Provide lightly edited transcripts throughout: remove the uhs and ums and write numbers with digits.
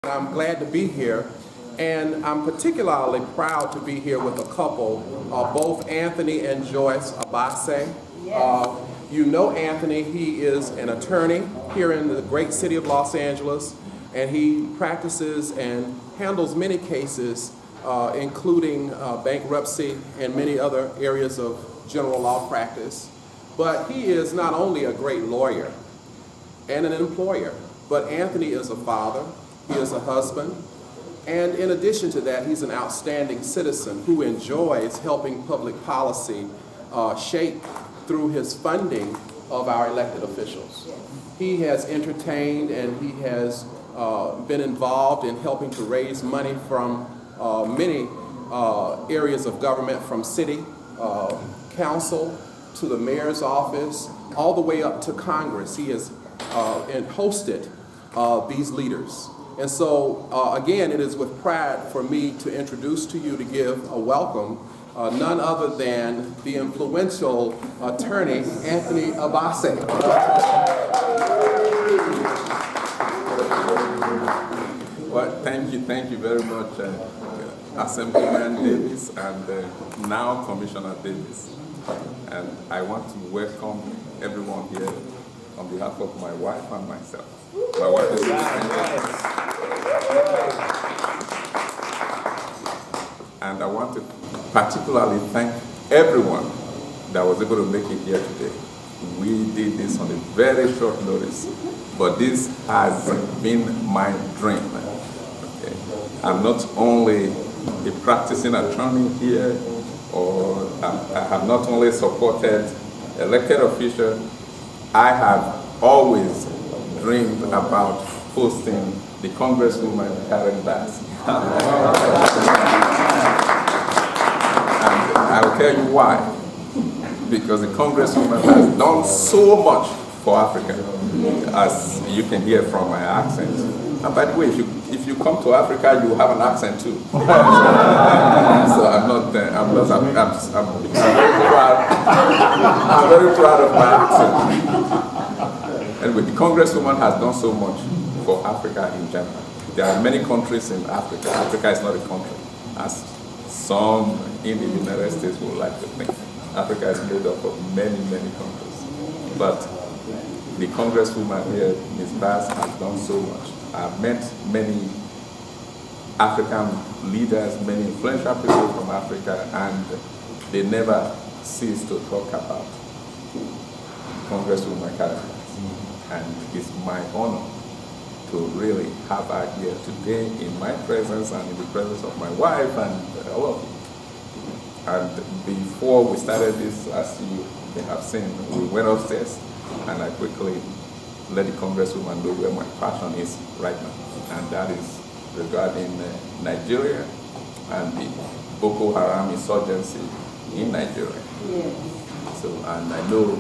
I'm glad to be here, and I'm particularly proud to be here with a couple, both Anthony and Joyce Egbase. You know Anthony, he is an attorney here in the great city of Los Angeles, and he practices and handles many cases, including bankruptcy and many other areas of general law practice. But he is not only a great lawyer and an employer, but Anthony is a father, he is a husband, and in addition to that, he's an outstanding citizen who enjoys helping public policy shape through his funding of our elected officials. He has entertained and he has been involved in helping to raise money from many areas of government, from city, council, to the mayor's office, all the way up to Congress. He has hosted these leaders. And so, again, it is with pride for me to introduce to you, to give a welcome, none other than the influential attorney, Anthony Egbase. Well, thank you very much, Assemblyman Davis and now Commissioner Davis. And I want to welcome everyone here on behalf of my wife and myself. My wife is and I want to particularly thank everyone that was able to make it here today. We did this on a very short notice, but this has been my dream. Okay. I'm not only a practicing attorney here, or I have not only supported elected officials, I have always dreamed about hosting the Congresswoman Egbase. And I'll tell you why. Because the Congresswoman has done so much for Africa, as you can hear from my accent. And by the way, if you come to Africa, you have an accent too. So I'm very proud. I'm very proud of my accent. Anyway, the Congresswoman has done so much for Africa in general. There are many countries in Africa. Africa is not a country, as some in the United States would like to think. Africa is made up of many, many countries. But the Congresswoman here, Ms. Bass, has done so much. I've met many African leaders, many influential people from Africa, and they never cease to talk about Congresswoman Egbase. And it's my honor to really have her here today in my presence and in the presence of my wife and all of you. And before we started this, as you may have seen, we went upstairs and I quickly let the Congresswoman know where my passion is right now. And that is regarding Nigeria and the Boko Haram insurgency in Nigeria. Yes. So, and I know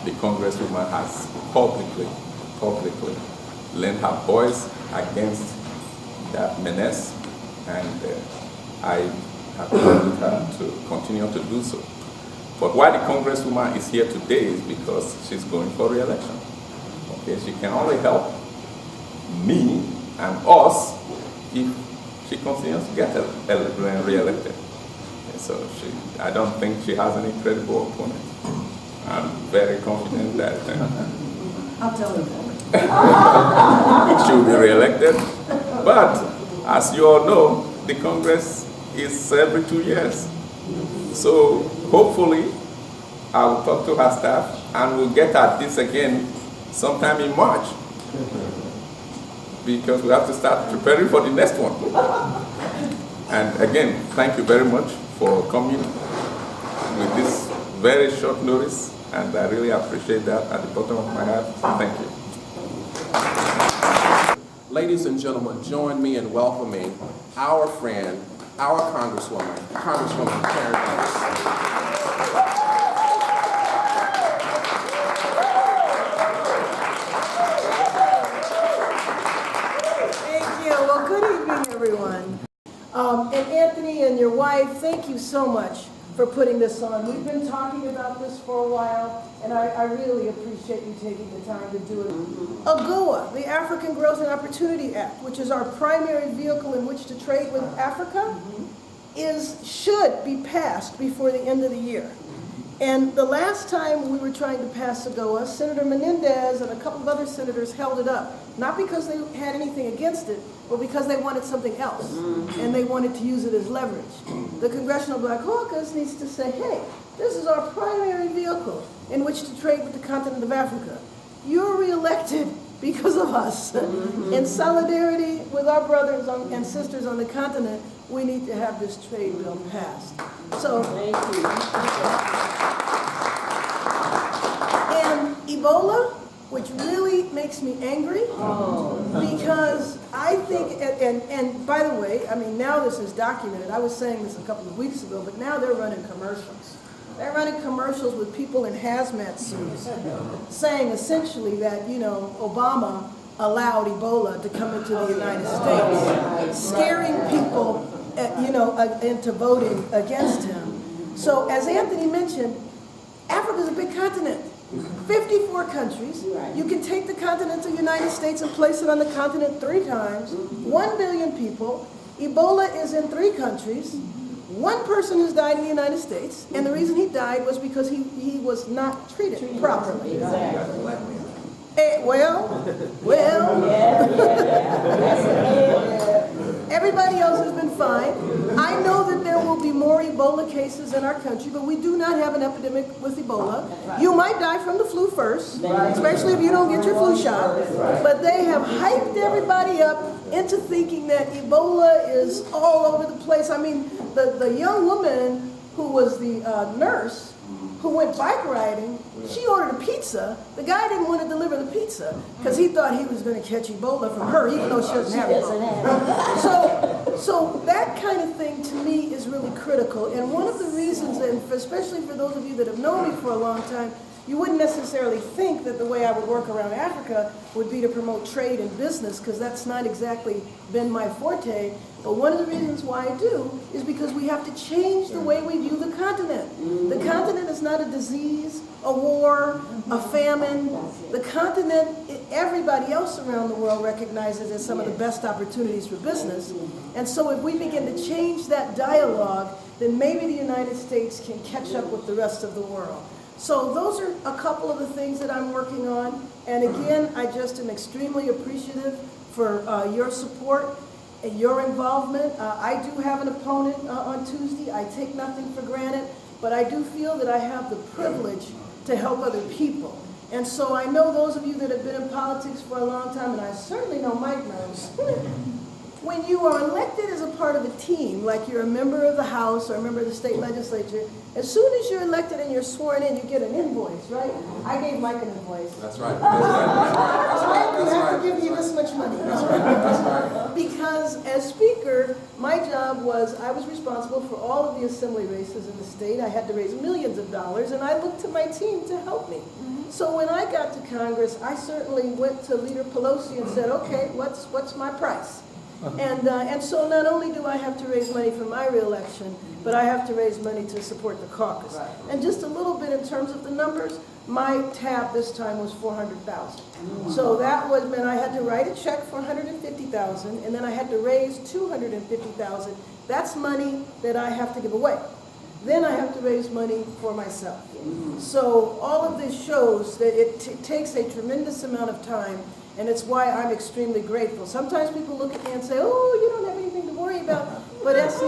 the Congresswoman has publicly lent her voice against that menace, and I have told her to continue to do so. But why the Congresswoman is here today is because she's going for re-election. Okay, she can only help me and us if she continues to get re-elected. Okay, so I don't think she has any credible opponent. I'm very confident that I'll tell her she will be re-elected. But as you all know, the Congress is every 2 years. So hopefully I will talk to her staff and we'll get at this again sometime in March, because we have to start preparing for the next one. And again, thank you very much for coming with this very short notice, and I really appreciate that at the bottom of my heart. Thank you. Ladies and gentlemen, join me in welcoming our friend, our Congresswoman, Congresswoman Egbase. everyone. And Anthony and your wife, thank you so much for putting this on. We've been talking about this for a while, and I really appreciate you taking the time to do it. AGOA, the African Growth and Opportunity Act, which is our primary vehicle in which to trade with Africa, should be passed before the end of the year. And the last time we were trying to pass AGOA, Senator Menendez and a couple of other senators held it up, not because they had anything against it, but because they wanted something else, and they wanted to use it as leverage. The Congressional Black Caucus needs to say, hey, this is our primary vehicle in which to trade with the continent of Africa. You're reelected because of us. In solidarity with our brothers and sisters on the continent, we need to have this trade bill passed. So, thank you. And Ebola, which really makes me angry, because I think, and by the way, I mean, now this is documented. I was saying this a couple of weeks ago, but now they're running commercials. They're running commercials with people in hazmat suits saying essentially that, you know, Obama allowed Ebola to come into the United States, scaring people, you know, into voting against him. So as Anthony mentioned, Africa's a big continent. 54 countries. You can take the continental United States and place it on the continent 3 times. 1 billion people. Ebola is in 3 countries. 1 person has died in the United States, and the reason he died was because he was not treated properly. Everybody else has been fine. I know that there will be more Ebola cases in our country, but we do not have an epidemic with Ebola. You might die from the flu first, especially if you don't get your flu shot. But they have hyped everybody up into thinking that Ebola is all over the place. I mean, the young woman who was the nurse who went bike riding, she ordered a pizza. The guy didn't want to deliver the pizza because he thought he was going to catch Ebola from her, even though she doesn't have Ebola. So that kind of thing to me is really critical. And one of the reasons, and especially for those of you that have known me for a long time, you wouldn't necessarily think that the way I would work around Africa would be to promote trade and business, because that's not exactly been my forte. But one of the reasons why I do is because we have to change the way we view the continent. The continent is not a disease, a war, a famine. The continent, everybody else around the world recognizes as some of the best opportunities for business. And so if we begin to change that dialogue, then maybe the United States can catch up with the rest of the world. So those are a couple of the things that I'm working on. And again, I just am extremely appreciative for your support and your involvement. I do have an opponent on Tuesday. I take nothing for granted, but I do feel that I have the privilege to help other people. And so I know those of you that have been in politics for a long time, and I certainly know Mike knows, when you are elected as a part of a team, like you're a member of the House or a member of the state legislature, as soon as you're elected and you're sworn in, you get an invoice, right? I gave Mike an invoice. That's right. You have to give me this much money. That's right. Because as Speaker, my job was, I was responsible for all of the assembly races in the state. I had to raise millions of dollars, and I looked to my team to help me. So when I got to Congress, I certainly went to Leader Pelosi and said, okay, what's my price? And so not only do I have to raise money for my reelection, but I have to raise money to support the caucus. Right. And just a little bit in terms of the numbers, my tab this time was $400,000. So that meant I had to write a check for $150,000, and then I had to raise $250,000. That's money that I have to give away. Then I have to raise money for myself. So all of this shows that it takes a tremendous amount of time, and it's why I'm extremely grateful. Sometimes people look at me and say, oh, you don't have anything to worry about. But that's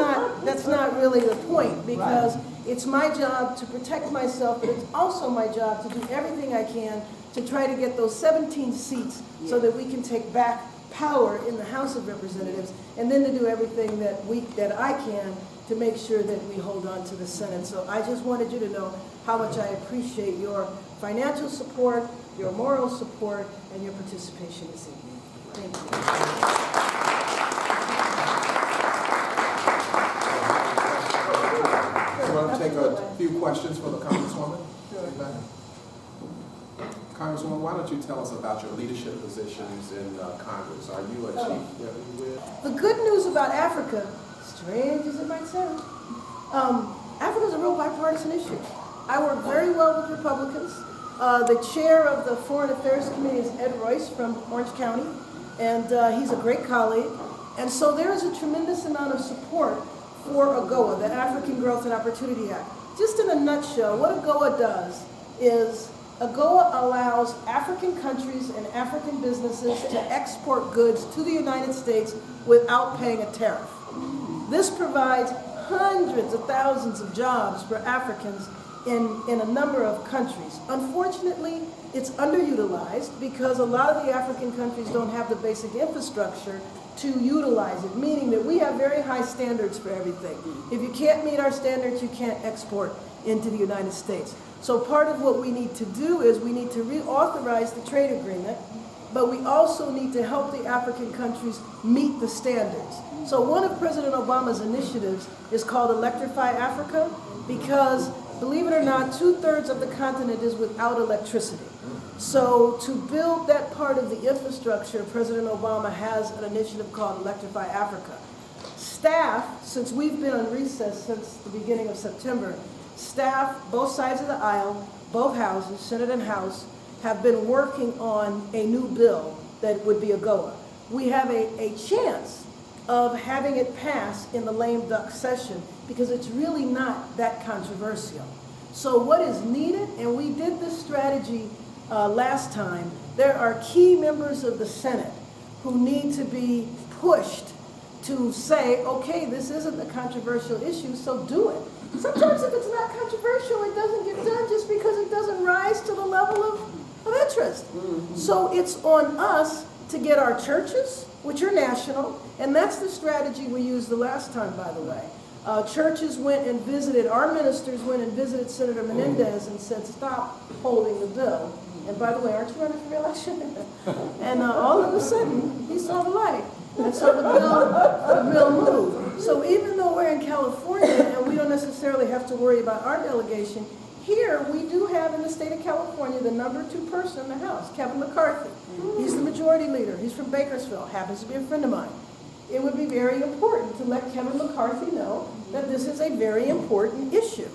not really the point, because it's my job to protect myself, but it's also my job to do everything I can to try to get those 17 seats so that we can take back power in the House of Representatives, and then to do everything that I can to make sure that we hold on to the Senate. So I just wanted you to know how much I appreciate your financial support, your moral support, and your participation this evening. Thank you. So we'll take a few questions for the Congresswoman. Congresswoman, why don't you tell us about your leadership positions in Congress? Are you a chief whip? The good news about Africa, strange as it might sound, Africa is a real bipartisan issue. I work very well with Republicans. The chair of the Foreign Affairs Committee is Ed Royce from Orange County, and he's a great colleague. And so there is a tremendous amount of support for AGOA, the African Growth and Opportunity Act. Just in a nutshell, what AGOA does is AGOA allows African countries and African businesses to export goods to the United States without paying a tariff. This provides hundreds of thousands of jobs for Africans in a number of countries. Unfortunately, it's underutilized because a lot of the African countries don't have the basic infrastructure to utilize it, meaning that we have very high standards for everything. If you can't meet our standards, you can't export into the United States. So part of what we need to do is we need to reauthorize the trade agreement, but we also need to help the African countries meet the standards. So one of President Obama's initiatives is called Electrify Africa, because believe it or not, 2/3 of the continent is without electricity. So to build that part of the infrastructure, President Obama has an initiative called Electrify Africa. Staff, since we've been on recess since the beginning of September, staff, both sides of the aisle, both houses, Senate and House, have been working on a new bill that would be AGOA. We have a chance of having it pass in the lame duck session because it's really not that controversial. So what is needed, and we did this strategy last time, there are key members of the Senate who need to be pushed to say, okay, this isn't a controversial issue, so do it. Sometimes if it's not controversial, it doesn't get done just because it doesn't rise to the level of interest. So it's on us to get our churches, which are national, and that's the strategy we used the last time, by the way. Churches went and visited, our ministers went and visited Senator Menendez and said, stop holding the bill. And by the way, aren't you running for re-election? And all of a sudden, he saw the light. And so the bill moved. So even though we're in California and we don't necessarily have to worry about our delegation, here we do have in the state of California the #2 person in the House, Kevin McCarthy. He's the majority leader. He's from Bakersfield, happens to be a friend of mine. It would be very important to let Kevin McCarthy know that this is a very important issue.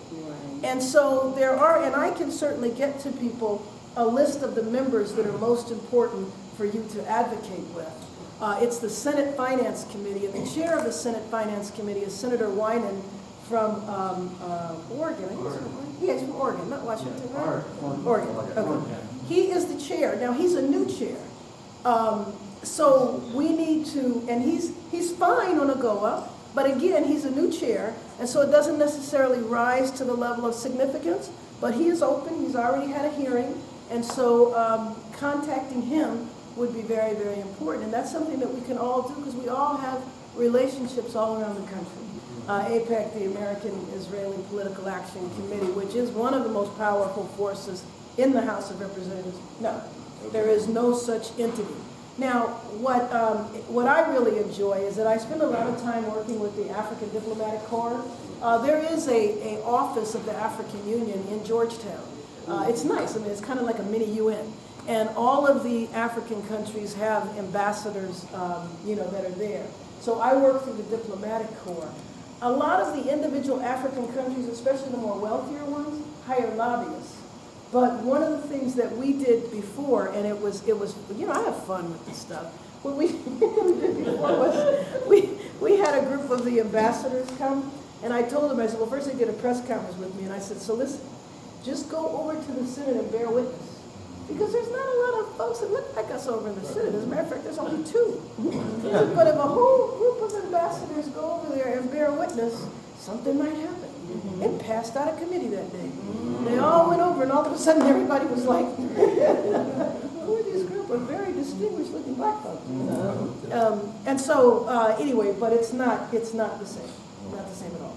And so there are, and I can certainly get to people a list of the members that are most important for you to advocate with. It's the Senate Finance Committee, and the chair of the Senate Finance Committee is Senator Winan from Oregon. I guess. Yeah, he's from Oregon, not Washington, right? Oregon. Okay. He is the chair. Now, he's a new chair. So we need to, and he's fine on AGOA, but again, he's a new chair, and so it doesn't necessarily rise to the level of significance, but he is open. He's already had a hearing, and so contacting him would be very, very important. And that's something that we can all do because we all have relationships all around the country. APEC, the American Israeli Political Action Committee, which is one of the most powerful forces in the House of Representatives. No, there is no such entity. Now, what I really enjoy is that I spend a lot of time working with the African Diplomatic Corps. There is a office of the African Union in Georgetown. It's nice. I mean, it's kind of like a mini UN. And all of the African countries have ambassadors, that are there. So I work through the Diplomatic Corps. A lot of the individual African countries, especially the more wealthier ones, hire lobbyists. But one of the things that we did before, and it was, I have fun with this stuff. What we did before was we had a group of the ambassadors come, and I told them, I said, well, first they did a press conference with me, and I said, so listen, just go over to the Senate and bear witness. Because there's not a lot of folks that look like us over in the Senate. As a matter of fact, there's only 2. But if a whole group of ambassadors go over there and bear witness, something might happen. It passed out of committee that day. They all went over, and all of a sudden everybody was like, who are these group of very distinguished looking black folks? And so, anyway, but it's not the same. Not the same at all.